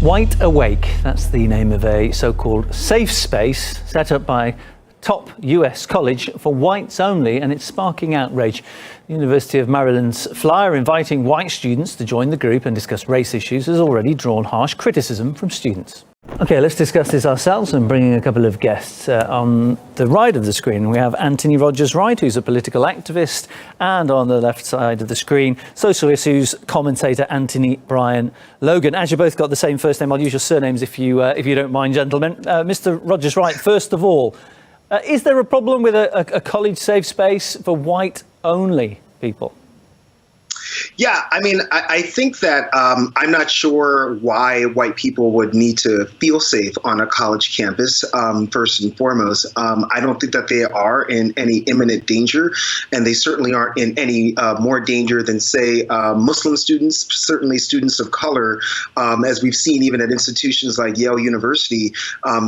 White Awake, that's the name of a so-called safe space set up by top US college for whites only, and it's sparking outrage. The University of Maryland's flyer inviting white students to join the group and discuss race issues has already drawn harsh criticism from students. Okay, let's discuss this ourselves and bringing a couple of guests. On the right of the screen, we have Anthony Rogers-Wright, who's a political activist, and on the left side of the screen, social issues commentator Anthony Brian Logan. As you both got the same first name, I'll use your surnames if you don't mind, gentlemen. Mr. Rogers-Wright, first of all, is there a problem with a college safe space for white-only people? Yeah, I mean, I think that I'm not sure why white people would need to feel safe on a college campus, first and foremost. I don't think that they are in any imminent danger, and they certainly aren't in any more danger than, say, Muslim students, certainly students of color. As we've seen even at institutions like Yale University,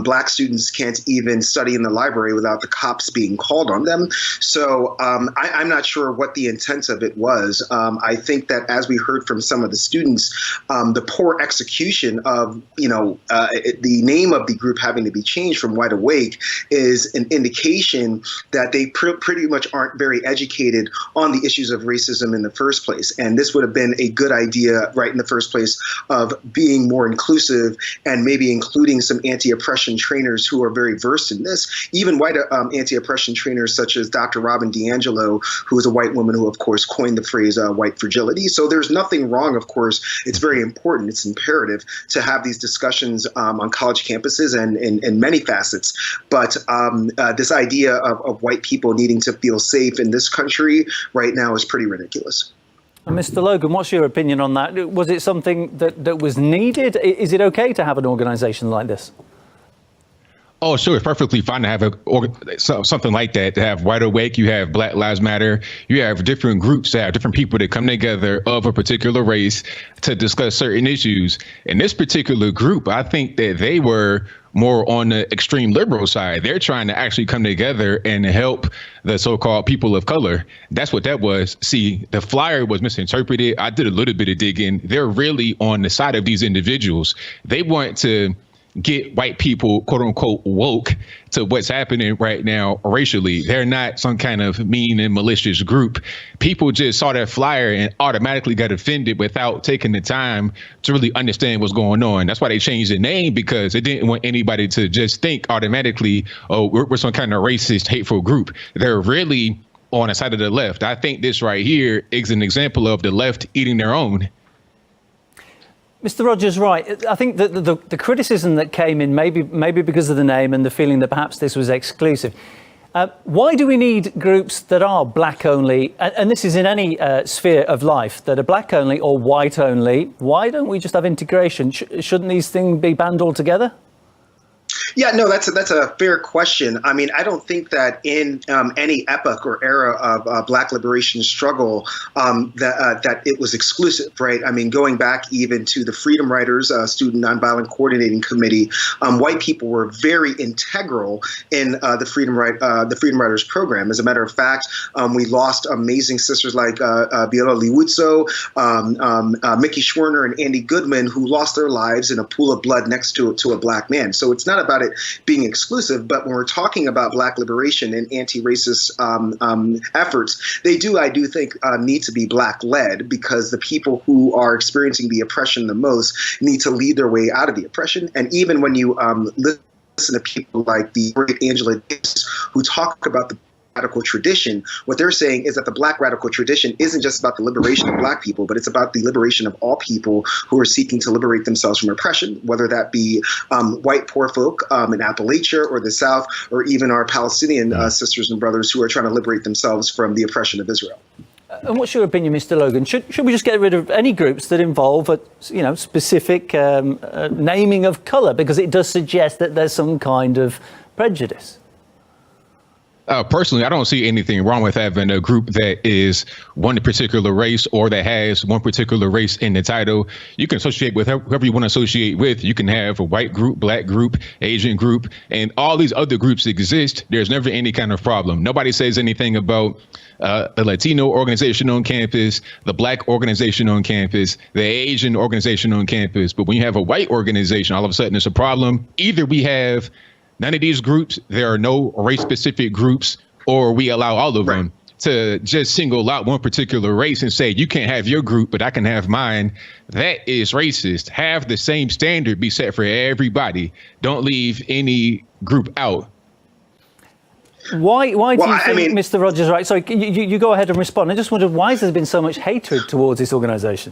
Black students can't even study in the library without the cops being called on them. So I'm not sure what the intent of it was. I think that, as we heard from some of the students, the poor execution of, the name of the group having to be changed from White Awake is an indication that they pretty much aren't very educated on the issues of racism in the first place. And this would have been a good idea right in the first place of being more inclusive and maybe including some anti-oppression trainers who are very versed in this, even white anti-oppression trainers such as Dr. Robin DiAngelo, who is a white woman who, of course, coined the phrase white fragility. So there's nothing wrong, of course. It's very important. It's imperative to have these discussions on college campuses and in many facets. But this idea of white people needing to feel safe in this country right now is pretty ridiculous. Mr. Logan, what's your opinion on that? Was it something that was needed? Is it okay to have an organization like this? Oh, sure. It's perfectly fine to have something like that, to have White Awake. You have Black Lives Matter. You have different groups that have different people that come together of a particular race to discuss certain issues. In this particular group, I think that they were more on the extreme liberal side. They're trying to actually come together and help the so-called people of color. That's what that was. See, the flyer was misinterpreted. I did a little bit of digging. They're really on the side of these individuals. They want to get white people, quote unquote, woke to what's happening right now racially. They're not some kind of mean and malicious group. People just saw that flyer and automatically got offended without taking the time to really understand what's going on. That's why they changed the name, because they didn't want anybody to just think automatically, oh, we're some kind of racist, hateful group. They're really on the side of the left. I think this right here is an example of the left eating their own. Mr. Rogers-Wright, I think that the criticism that came in, maybe because of the name and the feeling that perhaps this was exclusive. Why do we need groups that are black only, and this is in any sphere of life, that are black only or white only? Why don't we just have integration? Shouldn't these things be banned altogether? Yeah, no, that's a fair question. I mean, I don't think that in any epoch or era of Black liberation struggle that it was exclusive, right? I mean, going back even to the Freedom Riders, Student Nonviolent Coordinating Committee, white people were very integral in the Freedom Riders program. As a matter of fact, we lost amazing sisters like Biola Liwutso, Mickey Schwerner, and Andy Goodman, who lost their lives in a pool of blood next to a black man. So it's not about it being exclusive, but when we're talking about Black liberation and anti-racist efforts, I do think need to be Black-led, because the people who are experiencing the oppression the most need to lead their way out of the oppression. And even when you listen to people like the great Angela Davis, who talk about the radical tradition, what they're saying is that the Black radical tradition isn't just about the liberation of Black people, but it's about the liberation of all people who are seeking to liberate themselves from oppression, whether that be white poor folk in Appalachia or the South, or even our Palestinian sisters and brothers who are trying to liberate themselves from the oppression of Israel. And what's your opinion, Mr. Logan? Should we just get rid of any groups that involve a specific naming of colour, because it does suggest that there's some kind of prejudice? Personally, I don't see anything wrong with having a group that is one particular race or that has one particular race in the title. You can associate with whoever you want to associate with. You can have a white group, black group, Asian group, and all these other groups exist. There's never any kind of problem. Nobody says anything about the Latino organization on campus, the black organization on campus, the Asian organization on campus. But when you have a white organization, all of a sudden it's a problem. Either we have none of these groups, there are no race-specific groups, or we allow all of them to just single out one particular race and say, you can't have your group, but I can have mine. That is racist. Have the same standard be set for everybody. Don't leave any group out. Why do you think, Mr. Rogers-Wright, sorry, you go ahead and respond. I just wondered, why has there been so much hatred towards this organization?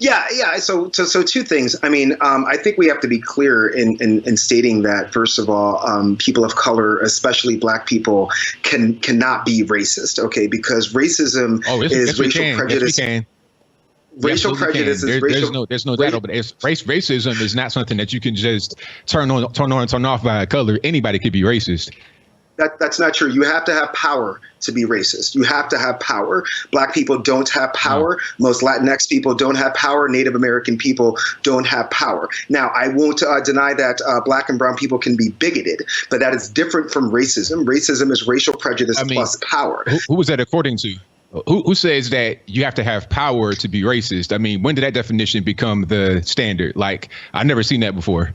Yeah. So two things. I mean, I think we have to be clear in stating that, first of all, people of color, especially black people, cannot be racist. Okay, because racism is racial prejudice. Racial prejudice is racial. There's no doubt, but racism is not something that you can just turn on and turn off by a color. Anybody could be racist. That's not true. You have to have power to be racist. You have to have power. Black people don't have power. Most Latinx people don't have power. Native American people don't have power. Now, I won't deny that black and brown people can be bigoted, but that is different from racism. Racism is racial prejudice plus power. Who was that according to? Who says that you have to have power to be racist? I mean, when did that definition become the standard? Like, I've never seen that before.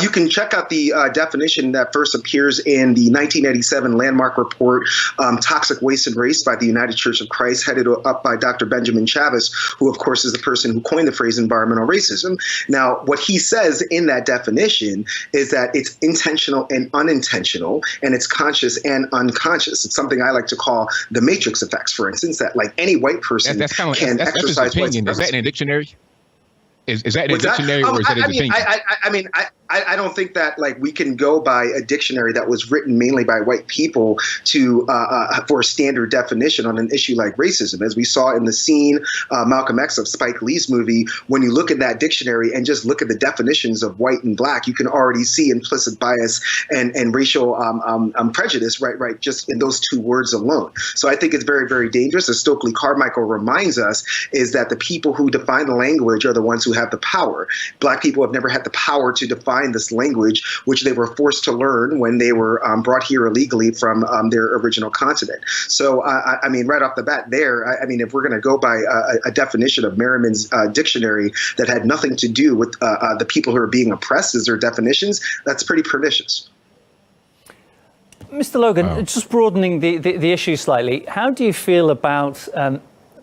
You can check out the definition that first appears in the 1987 landmark report, Toxic Waste and Race by the United Church of Christ, headed up by Dr. Benjamin Chavez, who, of course, is the person who coined the phrase environmental racism. Now, what he says in that definition is that it's intentional and unintentional, and it's conscious and unconscious. It's something I like to call the matrix effects, for instance, that like any white person can exercise white supremacy. Is that in a dictionary? Is that in a dictionary or is that an opinion? I don't think that like we can go by a dictionary that was written mainly by white people to for a standard definition on an issue like racism. As we saw in the scene Malcolm X of Spike Lee's movie, when you look at that dictionary and just look at the definitions of white and black, you can already see implicit bias and racial prejudice, right, just in those two words alone. So I think it's very, very dangerous. As Stokely Carmichael reminds us, is that the people who define the language are the ones who have the power. Black people have never had the power to define this language, which they were forced to learn when they were brought here illegally from their original continent. So, I mean, right off the bat there, I mean, if we're going to go by a definition of Merriman's dictionary that had nothing to do with the people who are being oppressed as their definitions, that's pretty pernicious. Mr. Logan, just broadening the issue slightly, how do you feel about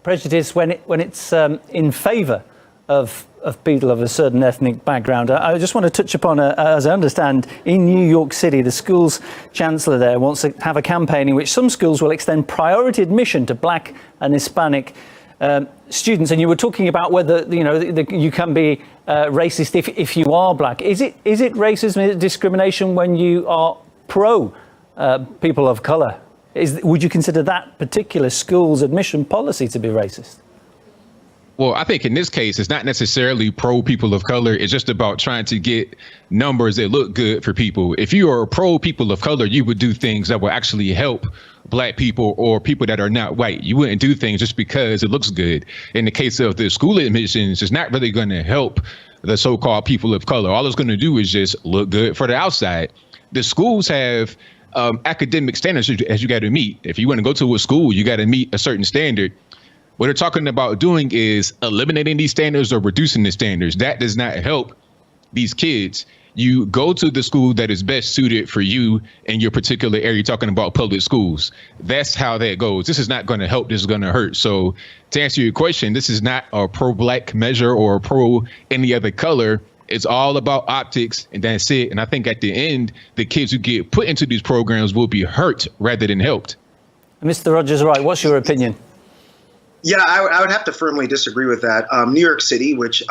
prejudice when it's in favour of people of a certain ethnic background? I just want to touch upon, as I understand, in New York City, the school's chancellor there wants to have a campaign in which some schools will extend priority admission to black and Hispanic students. And you were talking about whether you can be racist if you are black. Is it racism, discrimination when you are pro people of colour? Would you consider that particular school's admission policy to be racist? Well, I think in this case, it's not necessarily pro people of color. It's just about trying to get numbers that look good for people. If you are pro people of color, you would do things that will actually help black people or people that are not white. You wouldn't do things just because it looks good. In the case of the school admissions, it's not really going to help the so-called people of color. All it's going to do is just look good for the outside. The schools have academic standards as you got to meet. If you want to go to a school, you got to meet a certain standard. What they're talking about doing is eliminating these standards or reducing the standards. That does not help these kids. You go to the school that is best suited for you in your particular area. You're talking about public schools. That's how that goes. This is not going to help. This is going to hurt. So to answer your question, this is not a pro-black measure or pro any other color. It's all about optics, and that's it. And I think at the end, the kids who get put into these programs will be hurt rather than helped. Mr. Rogers-Wright, what's your opinion? Yeah, I would have to firmly disagree with that. New York City, which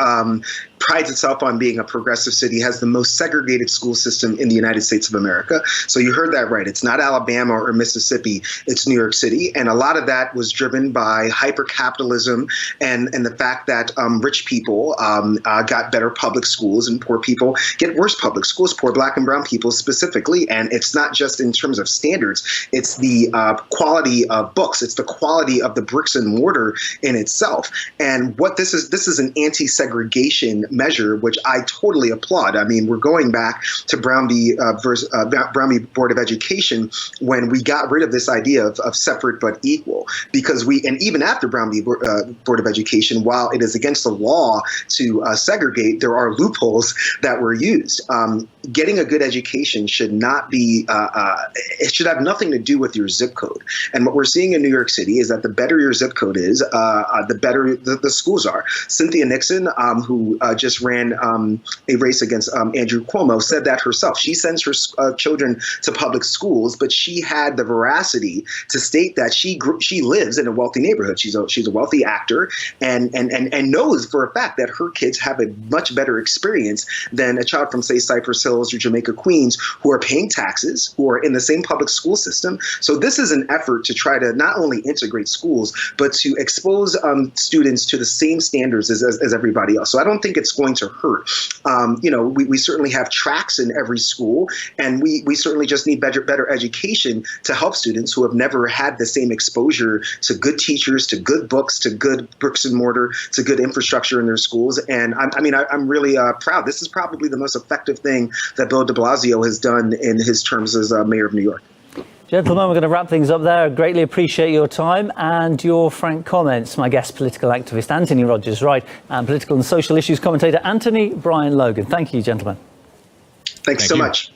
prides itself on being a progressive city, has the most segregated school system in the United States of America. So you heard that right. It's not Alabama or Mississippi, it's New York City. And a lot of that was driven by hyper-capitalism and the fact that rich people got better public schools and poor people get worse public schools, poor Black and brown people specifically. And it's not just in terms of standards, it's the quality of books, it's the quality of the bricks and mortar in itself. And what this is an anti-segregation measure, which I totally applaud. I mean, we're going back to Brown v. Board of Education when we got rid of this idea of separate but equal, because and even after Brown v. Board of Education, while it is against the law to segregate, there are loopholes that were used. Getting a good education should not be, it should have nothing to do with your zip code. And what we're seeing in New York City is that the better your zip code is, the better the schools are. Cynthia Nixon, who just ran a race against Andrew Cuomo, said that herself. She sends her children to public schools, but she had the veracity to state that she lives in a wealthy neighborhood. She's a wealthy actor and knows for a fact that her kids have a much better experience than a child from, say, Cypress Hills or Jamaica, Queens, who are paying taxes, who are in the same public school system. So this is an effort to try to not only integrate schools, but to expose students to the same standards as everybody else. So I don't think it's going to hurt. We certainly have tracks in every school, and we certainly just need better education to help students who have never had the same exposure to good teachers, to good books, to good bricks and mortar, to good infrastructure in their schools. And I'm really proud. This is probably the most effective thing that Bill de Blasio has done in his terms as mayor of New York. Gentlemen, we're going to wrap things up there. I greatly appreciate your time and your frank comments. My guest, political activist Anthony Rogers-Wright, and political and social issues commentator Anthony Brian Logan. Thank you, gentlemen. Thanks so much.